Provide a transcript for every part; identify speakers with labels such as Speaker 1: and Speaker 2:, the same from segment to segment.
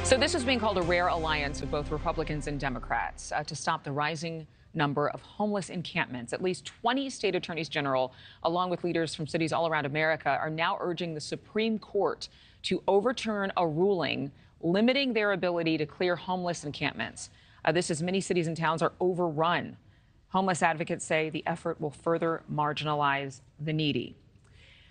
Speaker 1: So this is being called a rare alliance of both Republicans and Democrats to stop the rising number of homeless encampments. At least 20 state attorneys general, along with leaders from cities all around America, are now urging the Supreme Court to overturn a ruling limiting their ability to clear homeless encampments. This as many cities and towns are overrun. Homeless advocates say the effort will further marginalize the needy.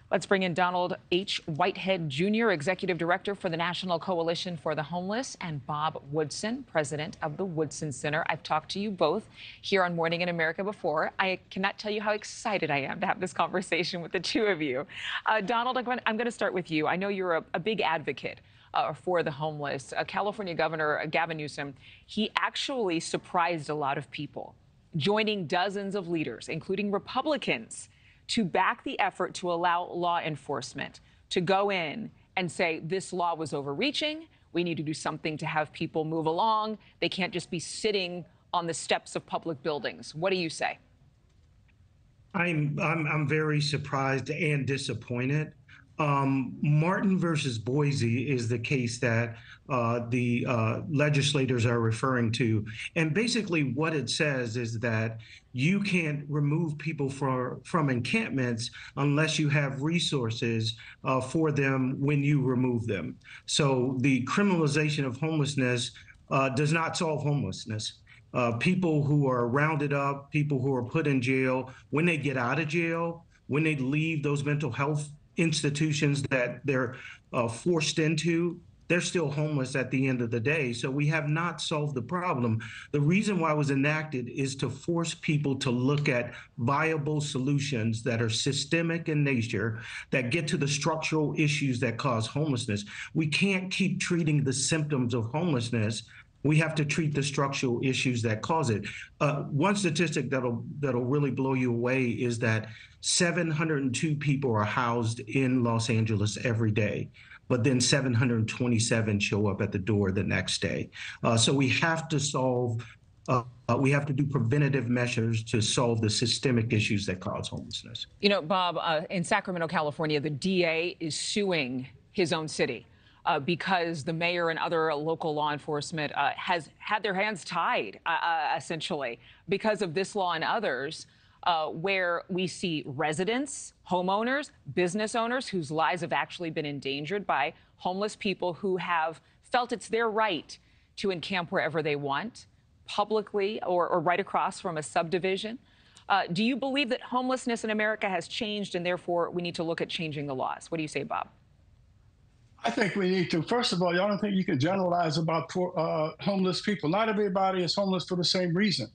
Speaker 1: Let's bring in Donald H. Whitehead Jr., Executive Director for the National Coalition for the Homeless, and Bob Woodson, President of the Woodson Center. I've talked to you both here on Morning in America before. I cannot tell you how excited I am to have this conversation with the two of you. Donald, I'm going to start with you. I know you're a big advocate for the homeless. California Governor Gavin Newsom, he actually surprised a lot of people, joining dozens of leaders, including Republicans, to back the effort to allow law enforcement to go in and say this law was overreaching. We need to do something to have people move along. They can't just be sitting on the steps of public buildings. What do you say?
Speaker 2: I'm very surprised and disappointed. Martin versus Boise is the case that the legislators are referring to. And basically what it says is that you can't remove people from encampments unless you have resources for them when you remove them. So the criminalization of homelessness does not solve homelessness. People who are rounded up, people who are put in jail, when they get out of jail, when they leave those mental health institutions that they're forced into, they're still homeless at the end of the day. So we have not solved the problem. The reason why it was enacted is to force people to look at viable solutions that are systemic in nature, that get to the structural issues that cause homelessness. We can't keep treating the symptoms of homelessness. We have to treat the structural issues that cause it. One statistic that'll really blow you away is that 702 people are housed in Los Angeles every day, but then 727 show up at the door the next day. So we have to solve, we have to do preventative measures to solve the systemic issues that cause homelessness.
Speaker 1: You know, Bob, in Sacramento, California, the DA is suing his own city because the mayor and other local law enforcement has had their hands tied, essentially, because of this law and others. Where we see residents, homeowners, business owners whose lives have actually been endangered by homeless people who have felt it's their right to encamp wherever they want, publicly or right across from a subdivision. Do you believe that homelessness in America has changed and therefore we need to look at changing the laws? What do you say, Bob?
Speaker 3: I think we need to. First of all, I don't think you can generalize about homeless people. Not everybody is homeless for the same reason.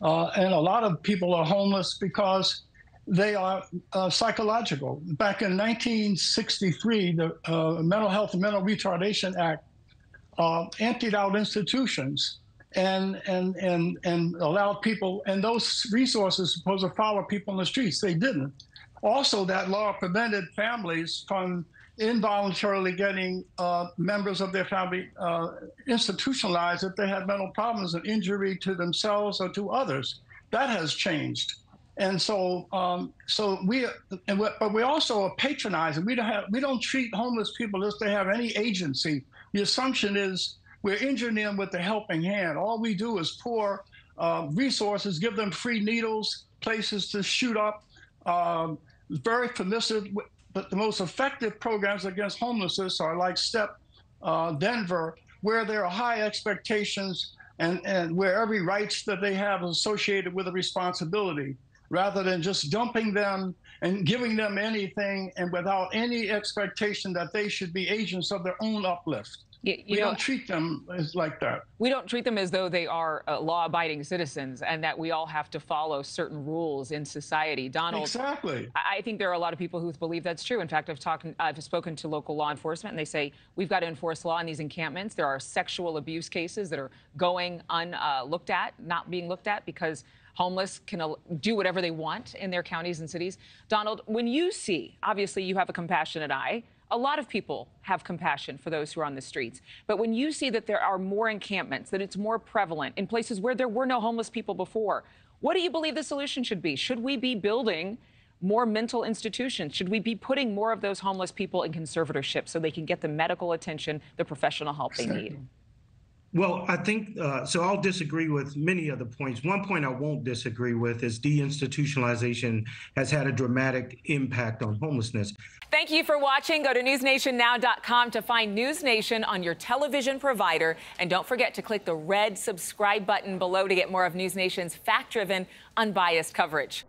Speaker 3: And a lot of people are homeless because they are psychological. Back in 1963, the Mental Health and Mental Retardation Act emptied out institutions and allowed people, and those resources supposed to follow people in the streets. They didn't. Also, that law prevented families from involuntarily getting members of their family institutionalized if they had mental problems, an injury to themselves or to others. That has changed. And so, but we also are patronizing. We don't treat homeless people as they have any agency. The assumption is we're injuring them with the helping hand. All we do is pour resources, give them free needles, places to shoot up, very permissive. But the most effective programs against homelessness are like STEP Denver, where there are high expectations and where every rights that they have is associated with a responsibility, rather than just dumping them and giving them anything and without any expectation that they should be agents of their own uplift. We don't treat them as like that.
Speaker 1: We don't treat them as though they are law-abiding citizens and that we all have to follow certain rules in society. Donald,
Speaker 3: exactly.
Speaker 1: I think there are a lot of people who believe that's true. In fact, I've spoken to local law enforcement, and they say we've got to enforce law in these encampments. There are sexual abuse cases that are going unlooked at, not being looked at, because homeless can do whatever they want in their counties and cities. Donald, when you see, obviously you have a compassionate eye. A lot of people have compassion for those who are on the streets. But when you see that there are more encampments, that it's more prevalent in places where there were no homeless people before, what do you believe the solution should be? Should we be building more mental institutions? Should we be putting more of those homeless people in conservatorship so they can get the medical attention, the professional help they need?
Speaker 2: Well, I think so. I'll disagree with many of the points. One point I won't disagree with is deinstitutionalization has had a dramatic impact on homelessness.
Speaker 1: Thank you for watching. Go to newsnationnow.com to find NewsNation on your television provider. And don't forget to click the red subscribe button below to get more of NewsNation's fact-driven, unbiased coverage.